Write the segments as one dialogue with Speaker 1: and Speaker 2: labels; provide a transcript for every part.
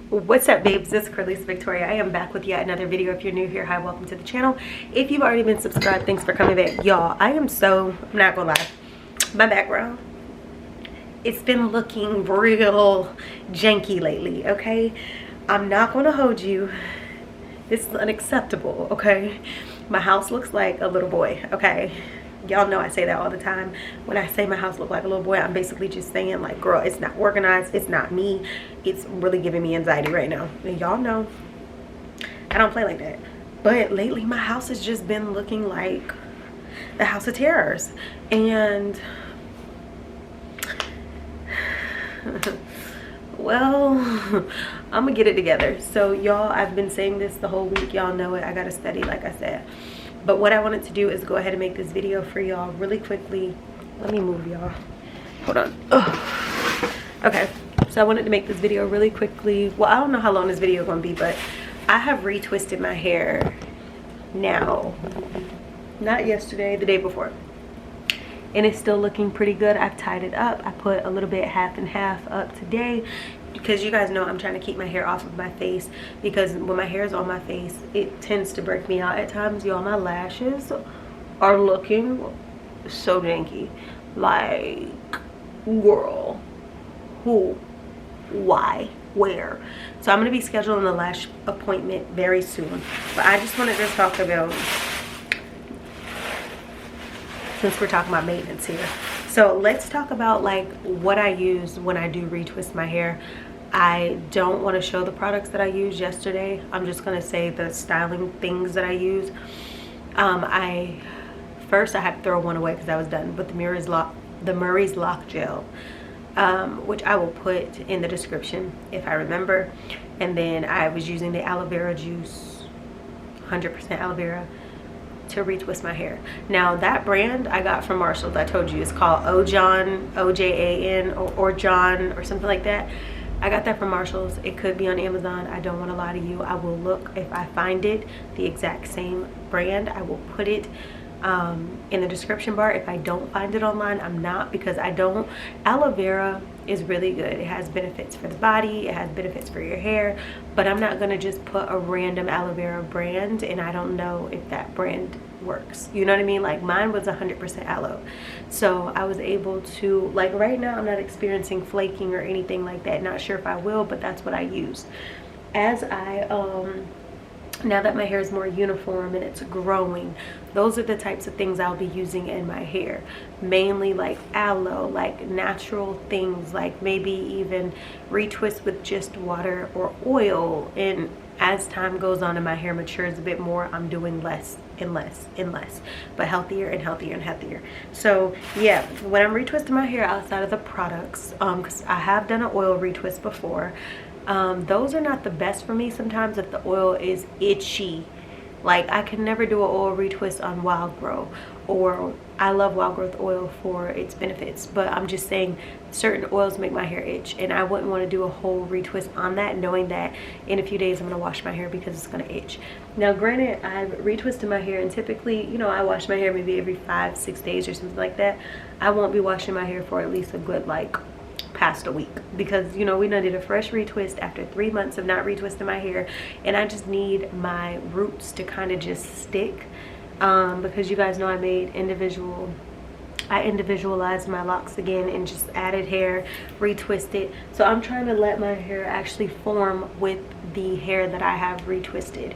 Speaker 1: What's up, babes? It's Curly's Victoria. I am back with yet another video. If you're new here, hi, welcome to the channel. If you've already been subscribed, thanks for coming back. Y'all, I'm not gonna lie, my background, it's been looking real janky lately, okay? I'm not gonna hold you. This is unacceptable, okay? My house looks like a little boy, okay? Y'all know I say that all the time. When I say my house look like a little boy, I'm basically just saying, like, girl, it's not organized, it's not me. It's really giving me anxiety right now. And y'all know I don't play like that. But lately my house has just been looking like the House of Terrors. And well, I'm gonna get it together. So y'all, I've been saying this the whole week. Y'all know it. I gotta study, like I said. But what I wanted to do is go ahead and make this video for y'all really quickly. Let me move, y'all. Hold on. Ugh. Okay, so I wanted to make this video really quickly. Well, I don't know how long this video is gonna be, but I have retwisted my hair now. Not yesterday, the day before. And it's still looking pretty good. I've tied it up. I put a little bit half and half up today, because you guys know I'm trying to keep my hair off of my face, because when my hair is on my face, it tends to break me out at times. Y'all, my lashes are looking so janky. Like, girl, who, why, where? So I'm gonna be scheduling a lash appointment very soon. But I just wanted to talk about, since we're talking about maintenance here, so let's talk about like what I use when I do retwist my hair. I don't want to show the products that I used yesterday. I'm just gonna say the styling things that I use. First I had to throw one away because I was done with the Murray's Loc Gel, which I will put in the description if I remember. And then I was using the Aloe Vera juice, 100% aloe vera, to retwist my hair. Now that brand I got from Marshalls. I told you it's called Ojan, O-J-A-N, or John, or something like that. I got that from Marshalls. It could be on Amazon. I don't want to lie to you. I will look. If I find it, the exact same brand, I will put it in the description bar. If I don't find it online, I'm not, because I don't. Aloe Vera is really good. It has benefits for the body, it has benefits for your hair, but I'm not gonna just put a random aloe vera brand and I don't know if that brand works. You know what I mean? Like, mine was 100% aloe, so I was able to, like, right now I'm not experiencing flaking or anything like that. Not sure if I will, but that's what I used. As I now that my hair is more uniform and it's growing, those are the types of things I'll be using in my hair. Mainly like aloe, like natural things, like maybe even retwist with just water or oil. And as time goes on and my hair matures a bit more, I'm doing less and less and less, but healthier and healthier and healthier. So yeah, when I'm retwisting my hair outside of the products, because I have done an oil retwist before, those are not the best for me sometimes if the oil is itchy. Like, I can never do an oil retwist on Wild Grow, or I love Wild Growth oil for its benefits, but I'm just saying certain oils make my hair itch, and I wouldn't want to do a whole retwist on that knowing that in a few days I'm going to wash my hair because it's going to itch. Now granted, I've retwisted my hair, and typically, you know, I wash my hair maybe every 5-6 days or something like that. I won't be washing my hair for at least a good, like, past a week, because, you know, we done did a fresh retwist after 3 months of not retwisting my hair, and I just need my roots to kind of just stick, because you guys know I individualized my locks again and just added hair, retwisted. So I'm trying to let my hair actually form with the hair that I have retwisted.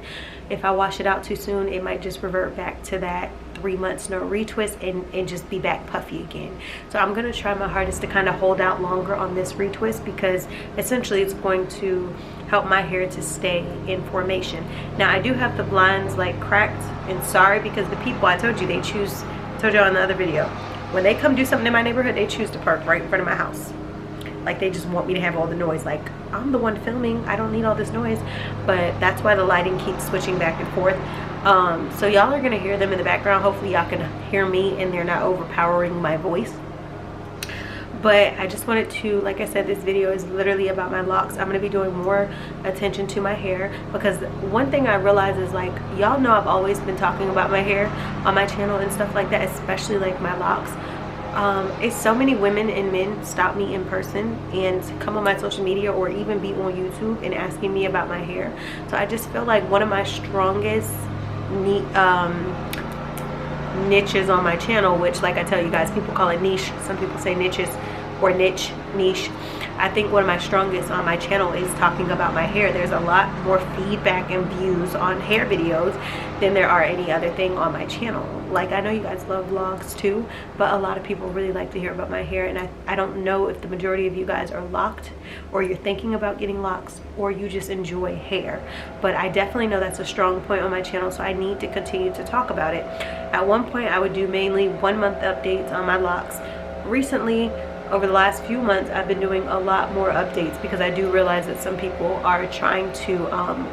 Speaker 1: If I wash it out too soon, it might just revert back to that 3 months no retwist and just be back puffy again. So I'm gonna try my hardest to kind of hold out longer on this retwist, because essentially it's going to help my hair to stay in formation. Now I do have the blinds like cracked, and sorry, because the people, I told you, they choose, told you on the other video, when they come do something in my neighborhood, they choose to park right in front of my house. Like, they just want me to have all the noise. Like, I'm the one filming, I don't need all this noise. But that's why the lighting keeps switching back and forth. So y'all are gonna hear them in the background. Hopefully y'all can hear me and they're not overpowering my voice. But I just wanted to, like I said, this video is literally about my locks. I'm going to be doing more attention to my hair, because one thing I realize is, like, y'all know I've always been talking about my hair on my channel and stuff like that, especially like my locks. It's so many women and men stop me in person and come on my social media or even be on YouTube and asking me about my hair. So I just feel like one of my strongest niches on my channel, which, like I tell you guys, people call it niche, some people say niches or niche. I think one of my strongest on my channel is talking about my hair. There's a lot more feedback and views on hair videos than there are any other thing on my channel. Like, I know you guys love vlogs too, but a lot of people really like to hear about my hair, and I don't know if the majority of you guys are locked, or you're thinking about getting locks, or you just enjoy hair. But I definitely know that's a strong point on my channel, so I need to continue to talk about it. At one point I would do mainly 1 month updates on my locks. Recently, over the last few months, I've been doing a lot more updates because I do realize that some people are trying to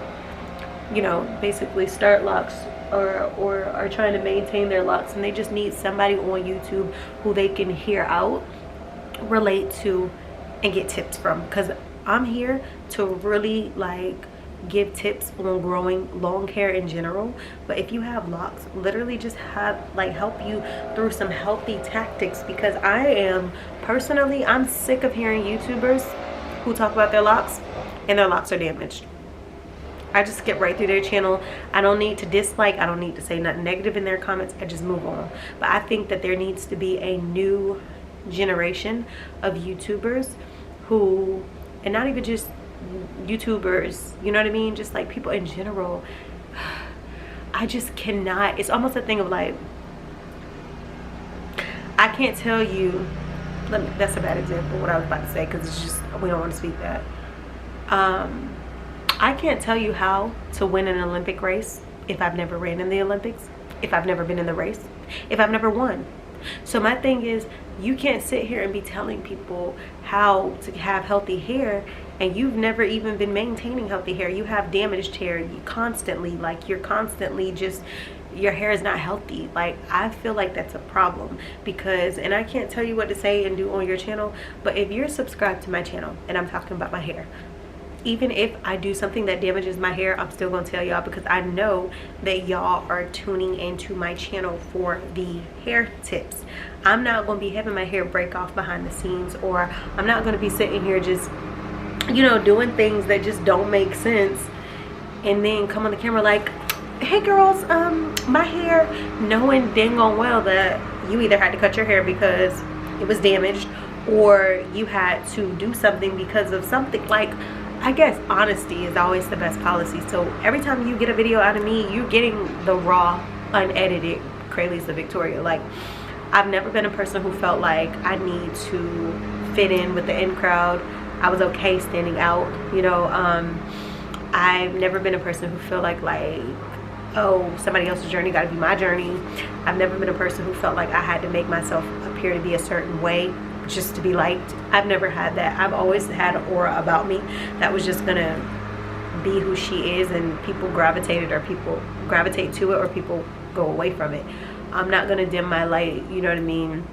Speaker 1: you know, basically start locks or are trying to maintain their locks, and they just need somebody on YouTube who they can hear out, relate to, and get tips from. Because I'm here to really like give tips on growing long hair in general, but if you have locks, literally just have like help you through some healthy tactics. Because I am personally, I'm sick of hearing YouTubers who talk about their locks and their locks are damaged. I just skip right through their channel. I don't need to dislike, I don't need to say nothing negative in their comments, I just move on. But I think that there needs to be a new generation of YouTubers who, and not even just YouTubers, you know what I mean, just like people in general. I just cannot, it's almost a thing of like, I can't tell you, that's a bad example what I was about to say, because it's just, we don't want to speak that. I can't tell you how to win an Olympic race if I've never ran in the Olympics, if I've never been in the race, if I've never won. So my thing is, you can't sit here and be telling people how to have healthy hair and you've never even been maintaining healthy hair. You have damaged hair, you constantly, like, you're constantly just, your hair is not healthy. Like, I feel like that's a problem. Because, and I can't tell you what to say and do on your channel, but if you're subscribed to my channel and I'm talking about my hair, even if I do something that damages my hair, I'm still gonna tell y'all, because I know that y'all are tuning into my channel for the hair tips. I'm not gonna be having my hair break off behind the scenes, or I'm not gonna be sitting here just, you know, doing things that just don't make sense and then come on the camera like, hey girls, my hair, knowing dang on well that you either had to cut your hair because it was damaged, or you had to do something because of something. Like, I guess honesty is always the best policy. So every time you get a video out of me, you're getting the raw, unedited Craylie's the Victoria. Like, I've never been a person who felt like I need to fit in with the in crowd. I was okay standing out, you know. I've never been a person who felt like oh, somebody else's journey got to be my journey. I've never been a person who felt like I had to make myself appear to be a certain way just to be liked. I've never had that. I've always had an aura about me that was just gonna be who she is, and people gravitated, or people gravitate to it, or people go away from it. I'm not gonna dim my light, you know what I mean,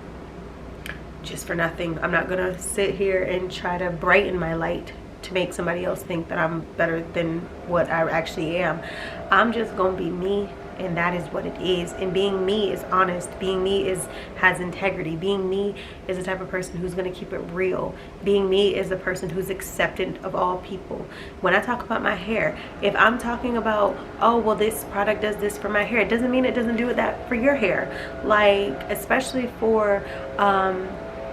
Speaker 1: just for nothing. I'm not gonna sit here and try to brighten my light to make somebody else think that I'm better than what I actually am. I'm just gonna be me, and that is what it is. And being me is honest. Being me has integrity. Being me is the type of person who's gonna keep it real. Being me is the person who's acceptant of all people. When I talk about my hair, if I'm talking about, oh, well, this product does this for my hair, it doesn't mean it doesn't do that for your hair. Like, especially for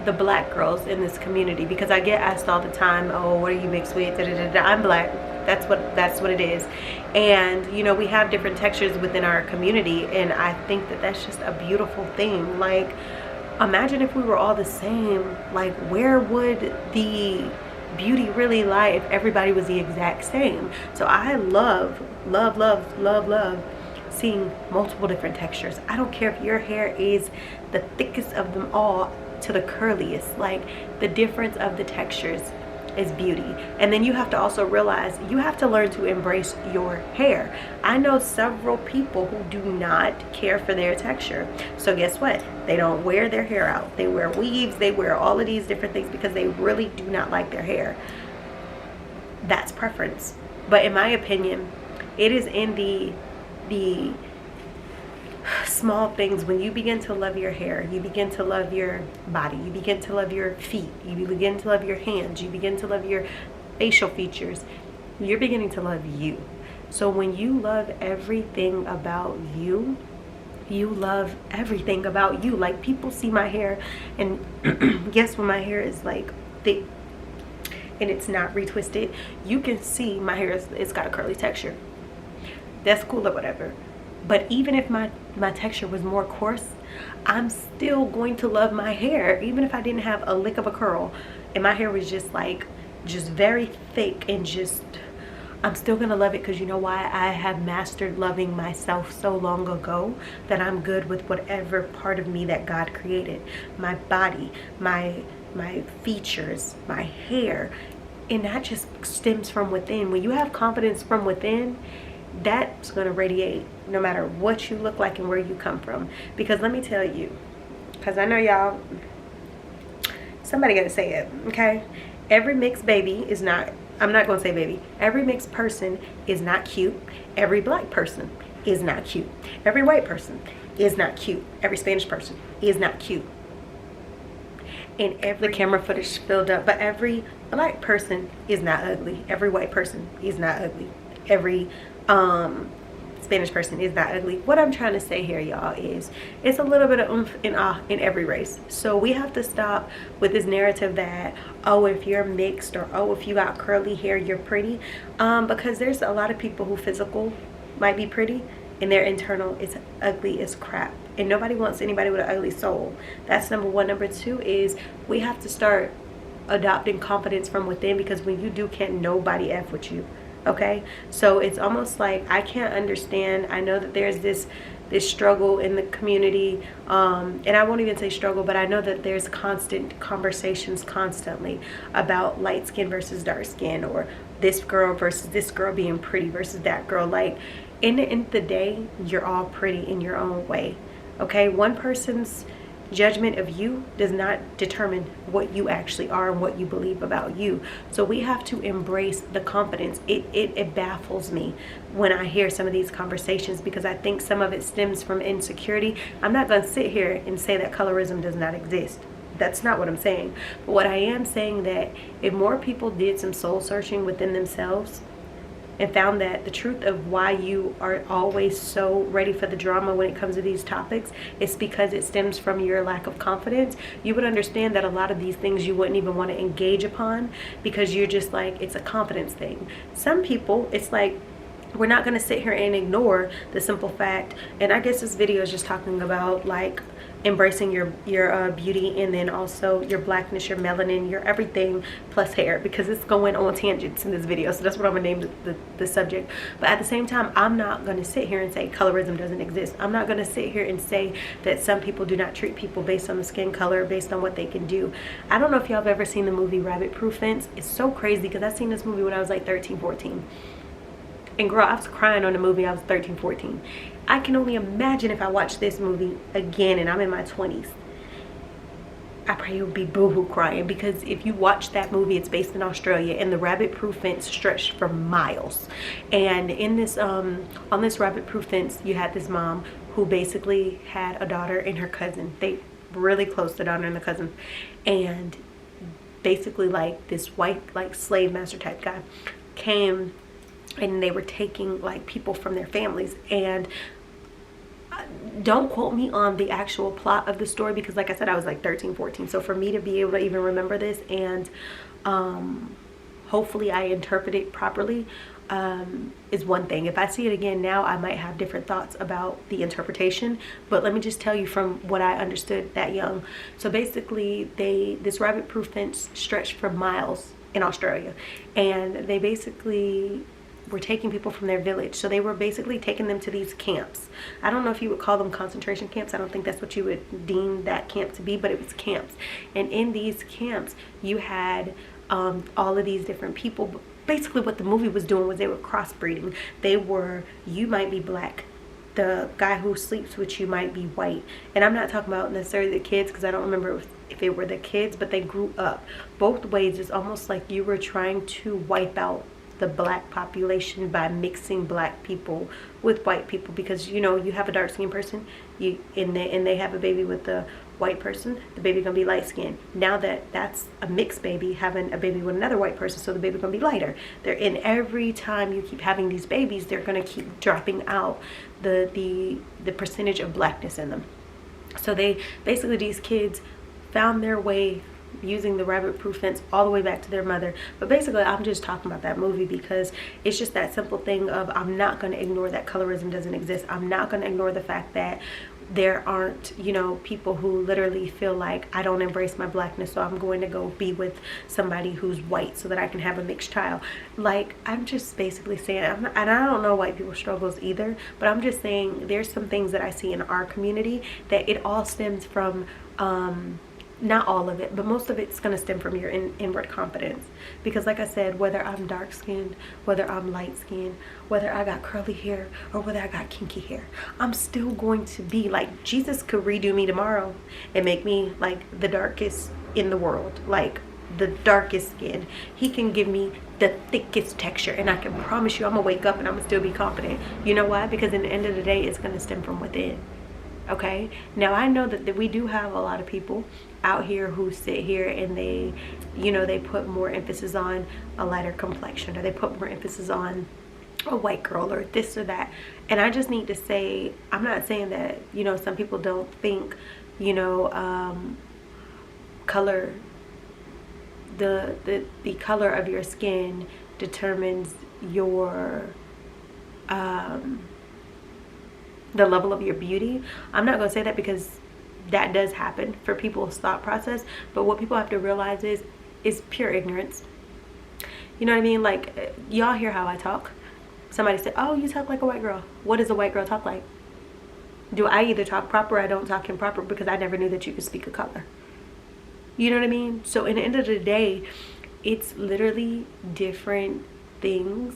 Speaker 1: the black girls in this community, because I get asked all the time, oh, what are you mixed with? Da, da, da, da. I'm black. That's what it is. And you know, we have different textures within our community, and I think that that's just a beautiful thing. Like, imagine if we were all the same. Like, where would the beauty really lie if everybody was the exact same? So I love seeing multiple different textures. I don't care if your hair is the thickest of them all to the curliest. Like, the difference of the textures is beauty. And then you have to also realize you have to learn to embrace your hair. I know several people who do not care for their texture. So guess what? They don't wear their hair out. They wear weaves, they wear all of these different things because they really do not like their hair. That's preference. But in my opinion, it is in the small things. When you begin to love your hair, you begin to love your body, you begin to love your feet, you begin to love your hands, you begin to love your facial features, you're beginning to love you. So when you love everything about you, you love everything about you. Like, people see my hair, and guess when my hair is like thick and it's not retwisted, you can see my hair it's got a curly texture. That's cool or whatever. But even if my texture was more coarse, I'm still going to love my hair. Even if I didn't have a lick of a curl and my hair was just very thick and just, I'm still gonna love it, because you know why? I have mastered loving myself so long ago that I'm good with whatever part of me that God created. My body, my features, my hair, and that just stems from within. When you have confidence from within, that's gonna radiate no matter what you look like and where you come from. Because let me tell you, because I know y'all, somebody gotta say it, okay? Every mixed baby is not, I'm not gonna say baby, every mixed person is not cute. Every black person is not cute. Every white person is not cute. Every Spanish person is not cute. And every camera footage filled up, but every black person is not ugly. Every white person is not ugly. Every Spanish person is not ugly. What I'm trying to say here, y'all, is it's a little bit of oomph and ah in every race. So we have to stop with this narrative that, oh, if you're mixed, or oh, if you got curly hair, you're pretty. Because there's a lot of people who physical might be pretty and their internal is ugly as crap. And nobody wants anybody with an ugly soul. That's number one. Number two is we have to start adopting confidence from within, because when you do, can't nobody F with you. Okay, so it's almost like I can't understand. I know that there's this struggle in the community, and I won't even say struggle, but I know that there's constant conversations constantly about light skin versus dark skin, or this girl versus this girl being pretty versus that girl. Like, in the end of the day, you're all pretty in your own way. Okay, one person's judgment of you does not determine what you actually are and what you believe about you. So we have to embrace the confidence. It baffles me when I hear some of these conversations, because I think some of it stems from insecurity. I'm not going to sit here and say that colorism does not exist. That's not what I'm saying. But what I am saying, that if more people did some soul searching within themselves and found that the truth of why you are always so ready for the drama when it comes to these topics is because it stems from your lack of confidence, you would understand that a lot of these things you wouldn't even want to engage upon, because you're just like, it's a confidence thing. Some people, it's like, we're not going to sit here and ignore the simple fact, and I guess this video is just talking about like embracing your beauty, and then also your blackness, your melanin, your everything plus hair, because it's going on tangents in this video. So that's what I'm gonna name the subject. But at the same time, I'm not gonna sit here and say colorism doesn't exist. I'm not gonna sit here and say that some people do not treat people based on the skin color, based on what they can do. I don't know if y'all have ever seen the movie Rabbit Proof Fence. It's so crazy, because I seen this movie when I was like 13, 14. And girl, I was crying on the movie. I was 13, 14. I can only imagine if I watch this movie again and I'm in my 20s. I pray it would be boohoo crying, because if you watch that movie, it's based in Australia, and the rabbit proof fence stretched for miles. And in this on this rabbit proof fence, you had this mom who basically had a daughter and her cousin. They were really close, the daughter and the cousin. And basically, like, this white, like, slave master type guy came, and they were taking like people from their families. And don't quote me on the actual plot of the story, because like I said, I was like 13, 14. So for me to be able to even remember this, and hopefully I interpret it properly, is one thing. If I see it again now, I might have different thoughts about the interpretation, but let me just tell you from what I understood that young. So basically, this rabbit proof fence stretched for miles in Australia, and they basically were taking people from their village. So they were basically taking them to these camps. I don't know if you would call them concentration camps. I don't think that's what you would deem that camp to be, but it was camps. And in these camps, you had all of these different people. Basically what the movie was doing was they were crossbreeding. You might be black, the guy who sleeps with you might be white. And I'm not talking about necessarily the kids, because I don't remember if it were the kids, but they grew up both ways. It's almost like you were trying to wipe out the black population by mixing black people with white people, because you know, you have a dark skinned person, and they have a baby with a white person, the baby gonna be light skinned. Now that's a mixed baby having a baby with another white person, so the baby gonna be lighter. And every time you keep having these babies, they're gonna keep dropping out the percentage of blackness in them. So they basically, these kids found their way using the rabbit proof fence all the way back to their mother. But basically, I'm just talking about that movie because it's just that simple thing of, I'm not going to ignore that colorism doesn't exist. I'm not going to ignore the fact that there aren't, you know, people who literally feel like, I don't embrace my blackness, so I'm going to go be with somebody who's white so that I can have a mixed child. Like, I'm just basically saying, and I don't know white people's struggles either, but I'm just saying there's some things that I see in our community that it all stems from, not all of it, but most of it's going to stem from your inward confidence. Because like I said, whether I'm dark skinned, whether I'm light skinned, whether I got curly hair or whether I got kinky hair, I'm still going to be like, Jesus could redo me tomorrow and make me like the darkest in the world, like the darkest skin. He can give me the thickest texture, and I can promise you I'm gonna wake up and I'm gonna still be confident. You know why? Because in the end of the day, it's gonna stem from within. Okay, now I know that we do have a lot of people out here who sit here and they, you know, they put more emphasis on a lighter complexion, or they put more emphasis on a white girl or this or that. And I just need to say, I'm not saying that, you know, some people don't think, you know, color, the color of your skin determines your the level of your beauty. I'm not gonna say that, because that does happen for people's thought process, but what people have to realize is pure ignorance. You know what I mean? Like, y'all hear how I talk. Somebody said, oh, you talk like a white girl. What does a white girl talk like? Do I either talk proper or I don't talk improper? Because I never knew that you could speak a color. You know what I mean? So in the end of the day, it's literally different things,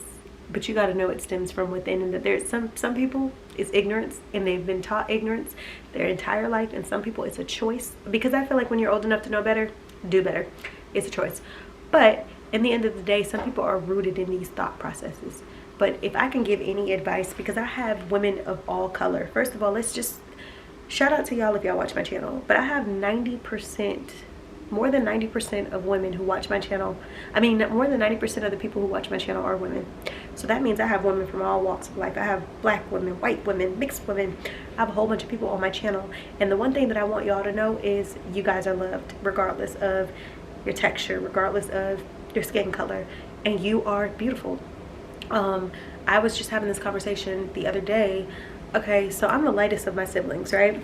Speaker 1: but you got to know it stems from within, and that there's some people, it's ignorance and they've been taught ignorance their entire life, and some people it's a choice, because I feel like when you're old enough to know better, do better. It's a choice. But in the end of the day, some people are rooted in these thought processes. But if I can give any advice, because I have women of all color, first of all, let's just shout out to y'all if y'all watch my channel, but I have 90%, more than 90% of women who watch my channel. I mean, more than 90% of the people who watch my channel are women. So that means I have women from all walks of life. I have black women, white women, mixed women. I have a whole bunch of people on my channel. And the one thing that I want y'all to know is you guys are loved regardless of your texture, regardless of your skin color, and you are beautiful. I was just having this conversation the other day. Okay, so I'm the lightest of my siblings, right?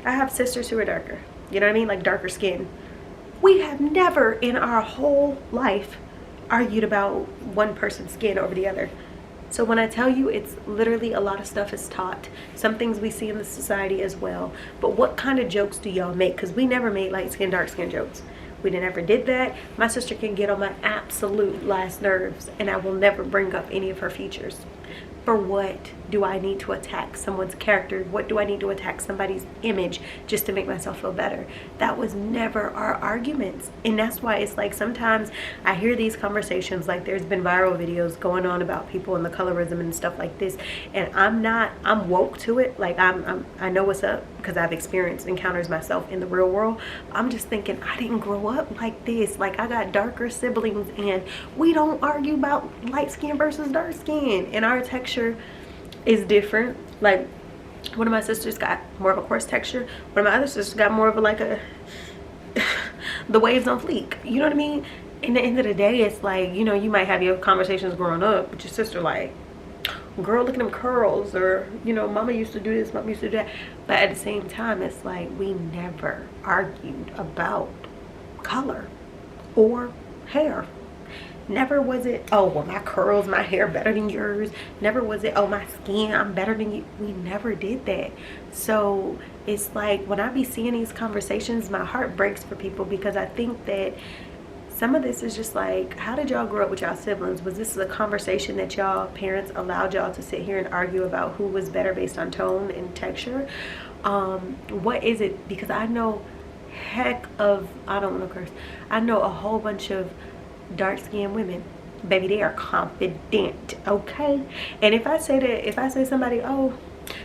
Speaker 1: I have sisters who are darker. You know what I mean? Like darker skin. We have never in our whole life argued about one person's skin over the other. So when I tell you, it's literally a lot of stuff is taught. Some things we see in the society as well. But what kind of jokes do y'all make? Because we never made light skin, dark skin jokes. We never did that. My sister can get on my absolute last nerves, and I will never bring up any of her features. For what do I need to attack someone's character? What do I need to attack somebody's image just to make myself feel better? That was never our arguments. And that's why it's like sometimes I hear these conversations, like there's been viral videos going on about people and the colorism and stuff like this, and I'm woke to it. Like I know what's up because I've experienced encounters myself in the real world. I'm just thinking, I didn't grow up like this. Like, I got darker siblings and we don't argue about light skin versus dark skin, and our texture is different. Like, one of my sisters got more of a coarse texture, one of my other sisters got more of a like a the waves on fleek. You know what I mean? In the end of the day, it's like, you know, you might have your conversations growing up with your sister, like, girl, look at them curls, or, you know, mama used to do this, mama used to do that. But at the same time, it's like we never argued about color or hair. Never was it, oh, well, my curls, my hair better than yours. Never was it, oh, my skin, I'm better than you. We never did that. So it's like when I be seeing these conversations, my heart breaks for people, because I think that some of this is just like, how did y'all grow up with y'all siblings? Was this a conversation that y'all parents allowed y'all to sit here and argue about who was better based on tone and texture? What is it? Because I know I don't want to curse. I know a whole bunch of dark-skinned women baby, they are confident, okay? And if I say somebody, oh,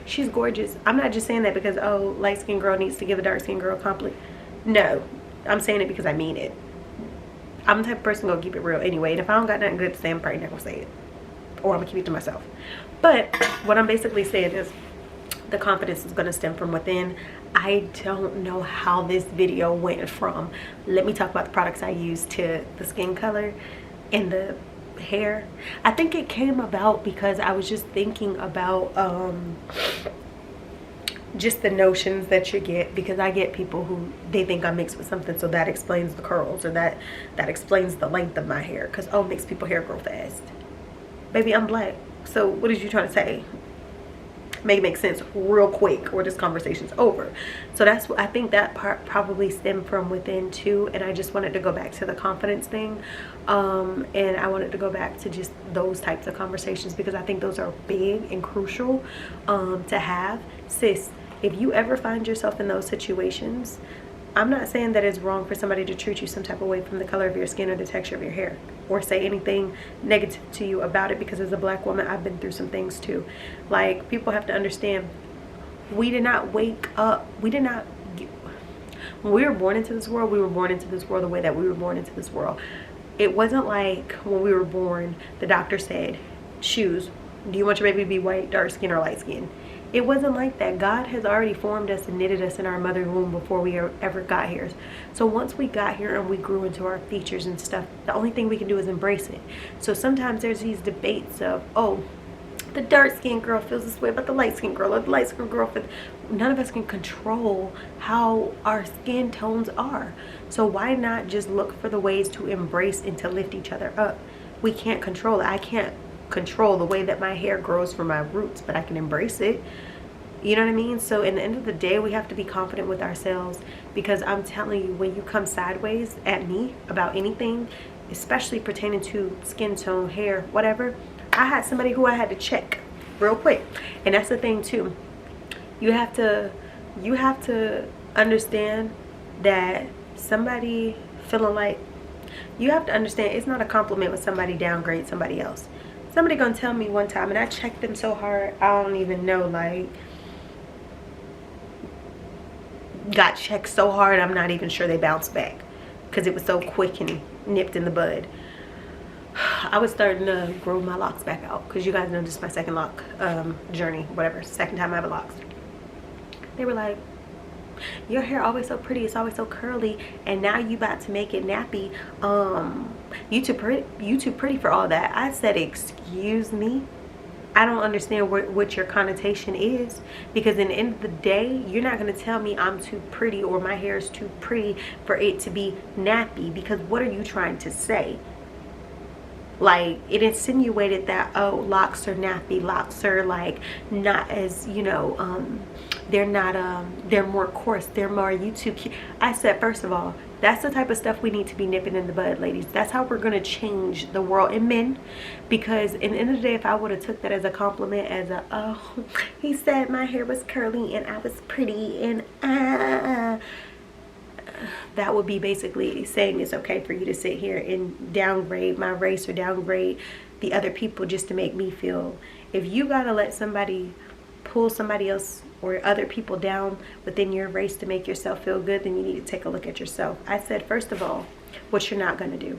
Speaker 1: she's gorgeous, I'm not just saying that because, oh, light-skinned girl needs to give a dark-skinned girl a compliment. No, I'm saying it because I mean it. I'm the type of person gonna keep it real anyway, and if I don't got nothing good to say, I'm probably not gonna say it, or I'm gonna keep it to myself. But what I'm basically saying is the confidence is gonna stem from within. I don't know how this video went from, let me talk about the products I use, to the skin color and the hair. I think it came about because I was just thinking about just the notions that you get, because I get people who they think I'm mixed with something, so that explains the curls, or that explains the length of my hair, because oh, mixed people hair grow fast. Baby, I'm black, so what is you trying to say? Make it make sense real quick or this conversation's over. So that's what I think, that part probably stemmed from within too. And I just wanted to go back to the confidence thing, and I wanted to go back to just those types of conversations, because I think those are big and crucial to have. Sis, if you ever find yourself in those situations, I'm not saying that it's wrong for somebody to treat you some type of way from the color of your skin or the texture of your hair, or say anything negative to you about it, because as a black woman, I've been through some things too. Like, people have to understand, we did not wake up, when we were born into this world, we were born into this world the way that we were born into this world. It wasn't like when we were born, the doctor said, choose, do you want your baby to be white, dark skin, or light skin? It wasn't like that. God has already formed us and knitted us in our mother womb before we ever got here. So once we got here and we grew into our features and stuff, the only thing we can do is embrace it. So sometimes there's these debates of, oh, the dark-skinned girl feels this way about the light-skinned girl, or the light-skinned girl feels... None of us can control how our skin tones are. So why not just look for the ways to embrace and to lift each other up? We can't control it. I can't control the way that my hair grows from my roots, but I can embrace it. You know what I mean? So in the end of the day, we have to be confident with ourselves, because I'm telling you, when you come sideways at me about anything, especially pertaining to skin tone, hair, whatever, I had somebody who I had to check real quick. And that's the thing too, you have to understand that somebody feeling like, you have to understand, it's not a compliment when somebody downgrades somebody else. Somebody gonna tell me one time, and I checked them so hard, I don't even know, like, got checked so hard, I'm not even sure they bounced back, because it was so quick and nipped in the bud. I was starting to grow my locks back out, because you guys know this is my second lock journey, whatever, second time I have a locks. They were like, your hair always so pretty, it's always so curly, and now you about to make it nappy. You too pretty for all that. I said, excuse me, I don't understand what your connotation is, because in the end of the day, you're not going to tell me I'm too pretty or my hair is too pretty for it to be nappy, because what are you trying to say? Like, it insinuated that, oh, locks are nappy, locks are like not as, you know, they're not, they're more coarse, they're more YouTube cute. I said, first of all, that's the type of stuff we need to be nipping in the bud, ladies. That's how we're going to change the world, and men, because in the end of the day, if I would have took that as a compliment, as a, oh, he said my hair was curly and I was pretty, and that would be basically saying it's okay for you to sit here and downgrade my race or downgrade the other people just to make me feel. If you gotta let somebody pull somebody else or other people down within your race to make yourself feel good, then you need to take a look at yourself. I said, first of all, what you're not gonna do.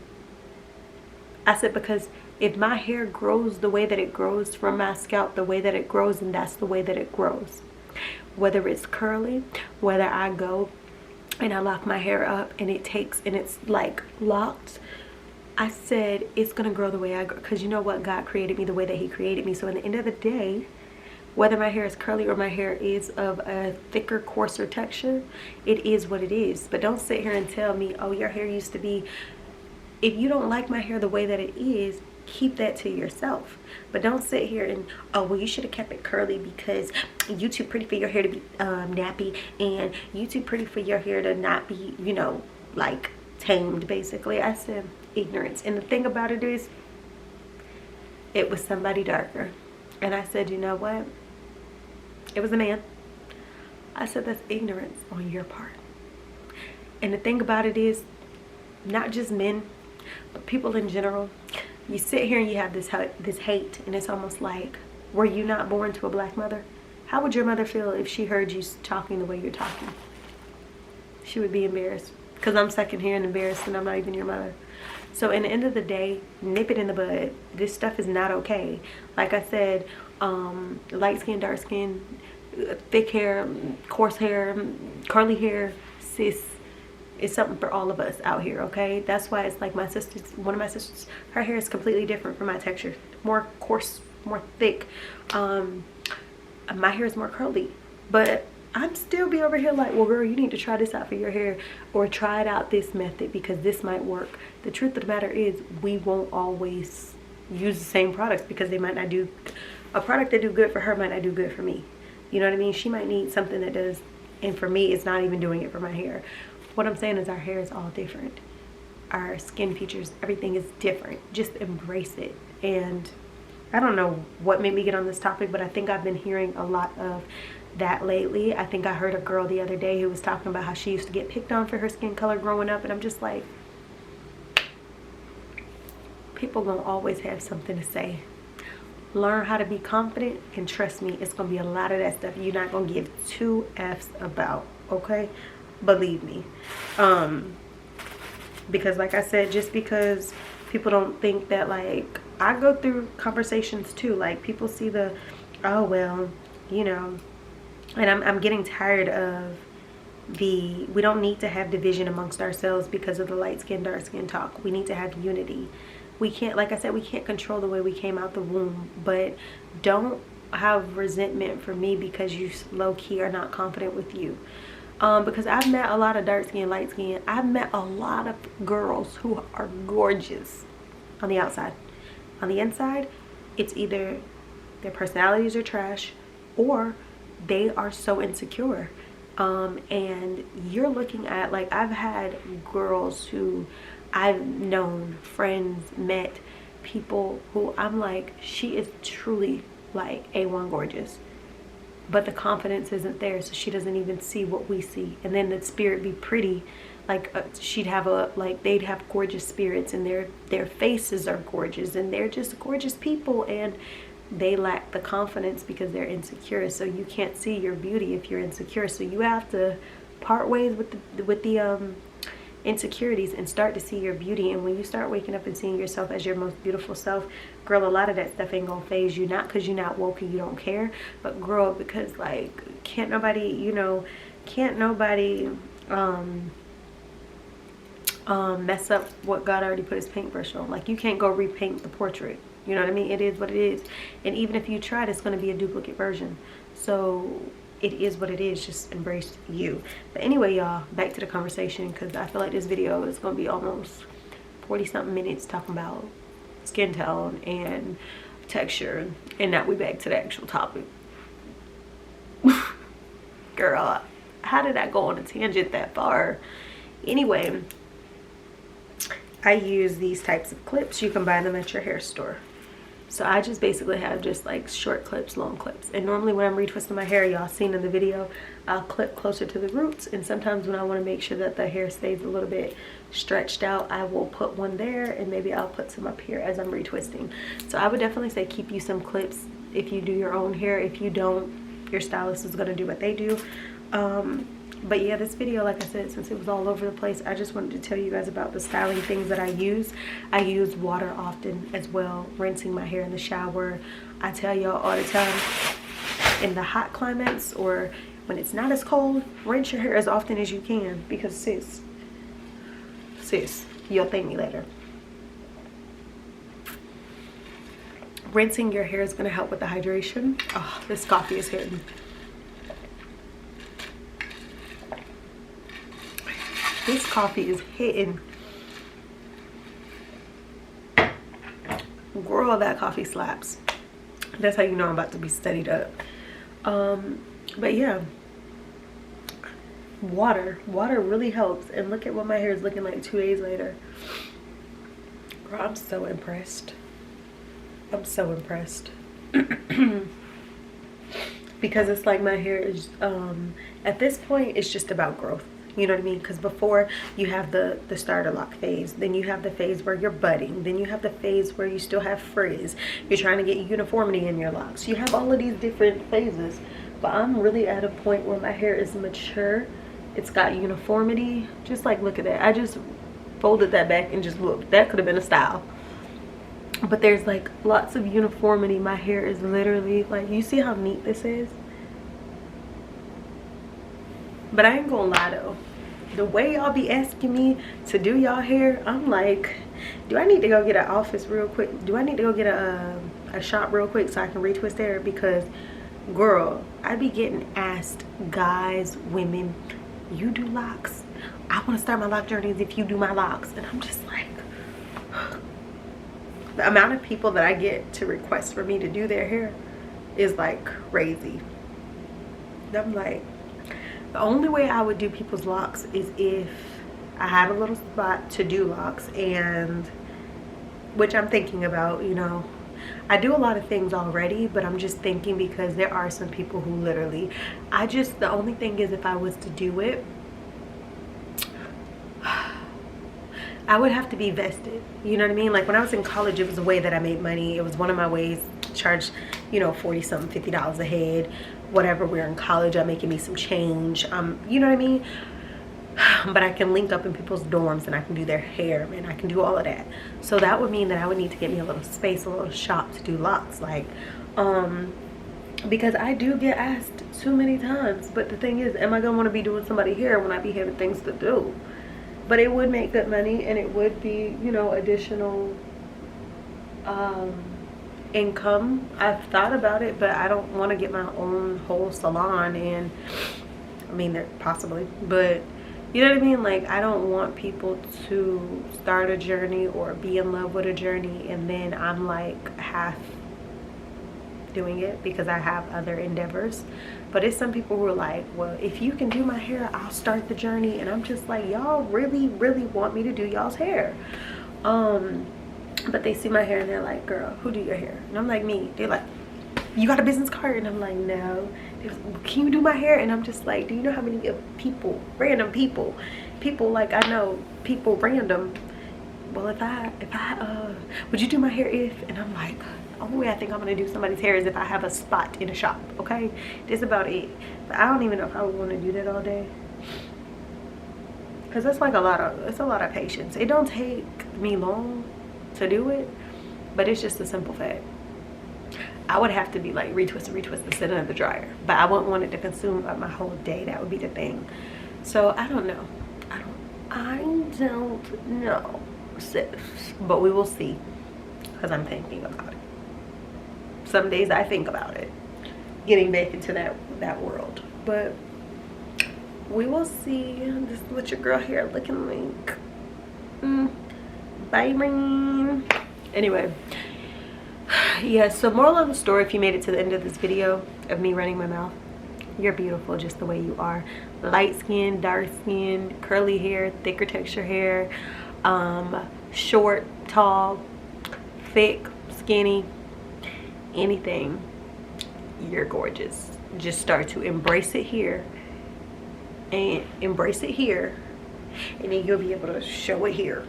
Speaker 1: I said, because if my hair grows the way that it grows from my scalp, the way that it grows, and that's the way that it grows. Whether it's curly, whether I go and I lock my hair up and it's like locked, I said it's gonna grow the way I grow, because you know what, God created me the way that he created me. So in the end of the day, whether my hair is curly or my hair is of a thicker, coarser texture, it is what it is. But don't sit here and tell me, oh, your hair used to be, if you don't like my hair the way that it is, keep that to yourself. But don't sit here and, oh, well, you should have kept it curly because you too pretty for your hair to be nappy, and you too pretty for your hair to not be, you know, like tamed, basically. I said ignorance. And the thing about it is, it was somebody darker. And I said, you know what? It was a man. I said, that's ignorance on your part. And the thing about it is, not just men, but people in general, You sit here and you have this hate, and it's almost like, were you not born to a black mother? How would your mother feel if she heard you talking the way you're talking? She would be embarrassed, because I'm second here and embarrassed, and I'm not even your mother. So in the end of the day, nip it in the bud. This stuff is not okay. Like I said, light skin, dark skin, thick hair, coarse hair, curly hair, cis, it's something for all of us out here, okay? That's why it's like my sister's, one of my sisters, her hair is completely different from my texture. More coarse, more thick. My hair is more curly. But I'm still be over here like, well, girl, you need to try this out for your hair, or try it out this method because this might work. The truth of the matter is, we won't always use the same products because they might not do, a product that do good for her might not do good for me. You know what I mean? She might need something that does, and for me, it's not even doing it for my hair. What I'm saying is our hair is all different. Our skin features, everything is different. Just embrace it. And I don't know what made me get on this topic, but I think I've been hearing a lot of that lately. I think I heard a girl the other day who was talking about how she used to get picked on for her skin color growing up, and I'm just like, people gonna always have something to say. Learn how to be confident, and trust me, it's gonna be a lot of that stuff you're not gonna give two F's about, okay? Believe me. Because like I said, just because people don't think that, like, I go through conversations too, like people see the, oh well, you know, and I'm getting tired of we don't need to have division amongst ourselves because of the light skin, dark skin talk. We need to have unity. We can't, like I said, we can't control the way we came out the womb, but don't have resentment for me because you low-key are not confident with you. Because I've met a lot of dark skin, light skin. I've met a lot of girls who are gorgeous on the outside. On the inside, it's either their personalities are trash or they are so insecure. And you're looking at, like, I've had girls who I've known, friends, met, people who I'm like, she is truly like A1 gorgeous, but the confidence isn't there, so she doesn't even see what we see. And then the spirit be pretty, like she'd have a, like, they'd have gorgeous spirits, and their faces are gorgeous, and they're just gorgeous people, and they lack the confidence because they're insecure. So you can't see your beauty if you're insecure, so you have to part ways with the insecurities and start to see your beauty. And when you start waking up and seeing yourself as your most beautiful self, girl, a lot of that stuff ain't gonna phase you. Not because you're not woke and you don't care, but girl, because like can't nobody mess up what God already put his paintbrush on. Like, you can't go repaint the portrait. You know what I mean? It is what it is. And even if you try, it's going to be a duplicate version. So it is what it is. Just embrace you. But anyway, y'all, back to the conversation, because I feel like this video is going to be almost 40 something minutes talking about skin tone and texture, and now we back to the actual topic. Girl, how did I go on a tangent that far? Anyway, I use these types of clips. You can buy them at your hair store. So I just basically have just like short clips, long clips. And normally when I'm retwisting my hair, y'all seen in the video, I'll clip closer to the roots. And sometimes when I want to make sure that the hair stays a little bit stretched out, I will put one there, and maybe I'll put some up here as I'm retwisting. So I would definitely say keep you some clips if you do your own hair. If you don't, your stylist is going to do what they do. But yeah, this video, like I said, since it was all over the place, I just wanted to tell you guys about the styling things that I use. I use water often as well, rinsing my hair in the shower. I tell y'all all the time, in the hot climates or when it's not as cold, rinse your hair as often as you can, because sis, you'll thank me later. Rinsing your hair is going to help with the hydration. Oh, this coffee is hitting. This coffee is hitting. Girl, that coffee slaps. That's how you know I'm about to be studied up. But yeah, water really helps. And look at what my hair is looking like 2 days later. Girl, I'm so impressed. I'm so impressed. Because it's like my hair is at this point, it's just about growth. You know what I mean? Because before you have the starter lock phase, then you have the phase where you're budding, then you have the phase where you still have frizz, you're trying to get uniformity in your locks. You have all of these different phases, but I'm really at a point where my hair is mature. It's got uniformity. Just like, look at that. I just folded that back and just looked. That could have been a style. But there's like lots of uniformity. My hair is literally like, you see how neat this is? But I ain't gonna lie though, the way y'all be asking me to do y'all hair, I'm like, do I need to go get an office real quick? Do I need to go get a shop real quick so I can retwist hair? Because girl, I be getting asked, guys, women, you do locks? I want to start my lock journeys if you do my locks. And I'm just like, the amount of people that I get to request for me to do their hair is like crazy. And I'm like, the only way I would do people's locks is if I had a little spot to do locks, and which I'm thinking about, you know. I do a lot of things already, but I'm just thinking because there are some people who literally, the only thing is if I was to do it, I would have to be vested. You know what I mean? Like when I was in college, it was a way that I made money. It was one of my ways to charge, you know, 40 something, $50 a head. Whatever, we're in college, I'm making me some change. You know what I mean? But I can link up in people's dorms and I can do their hair and I can do all of that. So that would mean that I would need to get me a little space, a little shop to do locks. Like, because I do get asked too many times. But the thing is, am I gonna want to be doing somebody's hair when I be having things to do? But it would make good money and it would be, you know, additional income. I've thought about it, but I don't want to get my own whole salon. And I mean, there possibly, but you know what I mean? Like, I don't want people to start a journey or be in love with a journey and then I'm like half doing it because I have other endeavors. But it's some people who are like, well, if you can do my hair, I'll start the journey. And I'm just like, y'all really want me to do y'all's hair. But they see my hair and they're like, girl, who do your hair? And I'm like, me. They're like, you got a business card? And I'm like, no. They're like, can you do my hair? And I'm just like, do you know how many people, random people like, I know people random. Well, if I would you do my hair if? And I'm like, the only way I think I'm gonna do somebody's hair is if I have a spot in a shop. Okay, that's about it. But I don't even know if I would want to do that all day, because it's like a lot of patience. It don't take me long to do it, but it's just a simple fact. I would have to be like retwist and sit under the dryer, but I wouldn't want it to consume my whole day. That would be the thing. So I don't know. I don't know, sis, but we will see, because I'm thinking about it. Some days I think about it, getting back into that world, but we will see. This is what your girl hair looking like. Bye, Rain. Anyway, yeah, so moral of the story, if you made it to the end of this video of me running my mouth, you're beautiful just the way you are. Light skin, dark skin, curly hair, thicker texture hair, short, tall, thick, skinny, anything, you're gorgeous. Just start to embrace it here and embrace it here, and then you'll be able to show it here.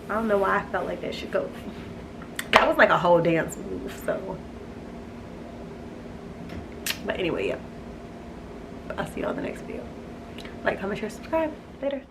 Speaker 1: I don't know why I felt like that should go. That was like a whole dance move. So, but anyway, yeah, I'll see you on the next video. Like, comment, share, subscribe. Later.